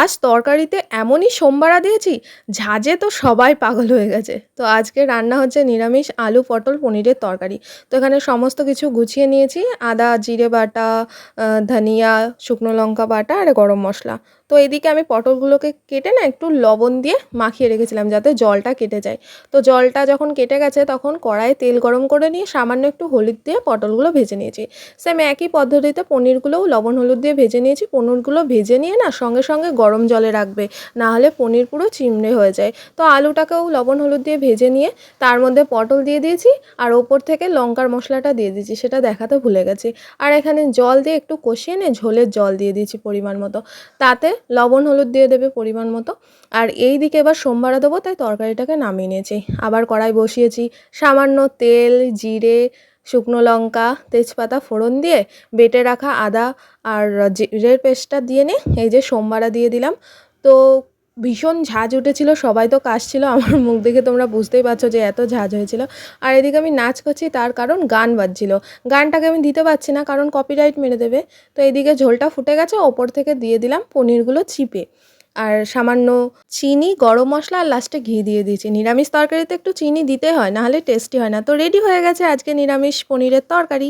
আজ তরকারিতে এমনই সোমবারা দিয়েছি, ঝাঁঝে তো সবাই পাগল হয়ে গেছে। তো আজকে রান্না হচ্ছে নিরামিষ আলু, পটল, পনিরের তরকারি। তো এখানে সমস্ত কিছু গুছিয়ে নিয়েছি। আদা, জিরে বাটা, ধনিয়া, শুকনো লঙ্কা বাটা আর গরম মসলা। তো এদিকে আমি পটলগুলোকে কেটে না একটু লবণ দিয়ে মাখিয়ে রেখেছিলাম যাতে জলটা কেটে যায়। তো জলটা যখন কেটে গেছে তখন কড়াইয়ে তেল গরম করে নিয়ে সামান্য একটু হলুদ দিয়ে পটলগুলো ভেজে নিয়েছি। সেম একই পদ্ধতিতে পনিরগুলোও লবণ হলুদ দিয়ে ভেজে নিয়েছি। পনিরগুলো ভেজে নিয়ে না সঙ্গে সঙ্গে গরম জলে রাখবে, না হলে পনির পুরো চিমড়ে হয়ে যায়। তো আলুটাকেও লবণ হলুদ দিয়ে ভেজে নিয়ে তার মধ্যে পটল দিয়ে দিয়েছি আর ওপর থেকে লঙ্কার মশলাটা দিয়ে দিয়েছি, সেটা দেখাতে ভুলে গেছি। আর এখানে জল দিয়ে একটু কষিয়ে নিয়ে ঝোলের জল দিয়ে দিয়েছি পরিমাণ মতো, তাতে লবণ হলুদ দিয়ে দেবে পরিমাণ মতো। আর এই দিকে এবার সোমবারে দেবো, তাই তরকারিটাকে নামিয়ে নিয়েছি। আবার কড়াই বসিয়েছি, সামান্য তেল, জিরে, শুকনো লঙ্কা, তেজপাতা ফোড়ন দিয়ে বেটে রাখা আদা আর জিরের পেস্টটা দিয়ে নিয়ে এই যে সোমবারা দিয়ে দিলাম। তো ভীষণ ঝাঁঝ উঠেছিল, সবাই তো কাশছিল, আমার মুখ দেখে তোমরা বুঝতেই পারছো যে এত ঝাঁঝ হয়েছিল। আর এদিকে আমি নাচ করছি, তার কারণ গান বাজছিল। গানটাকে আমি দিতে পারছি না কারণ কপিরাইট মেরে দেবে। তো এদিকে ঝোলটা ফুটে গেছে, ওপর থেকে দিয়ে দিলাম পনিরগুলো চিপে আর সামান্য চিনি, গরম মশলা আর লাস্টে ঘি দিয়ে দিয়েছি। নিরামিষ তরকারিতে একটু চিনি দিতে হয়, নাহলে টেস্টি হয় না। তো রেডি হয়ে গেছে আজকে নিরামিষ পনিরের তরকারি।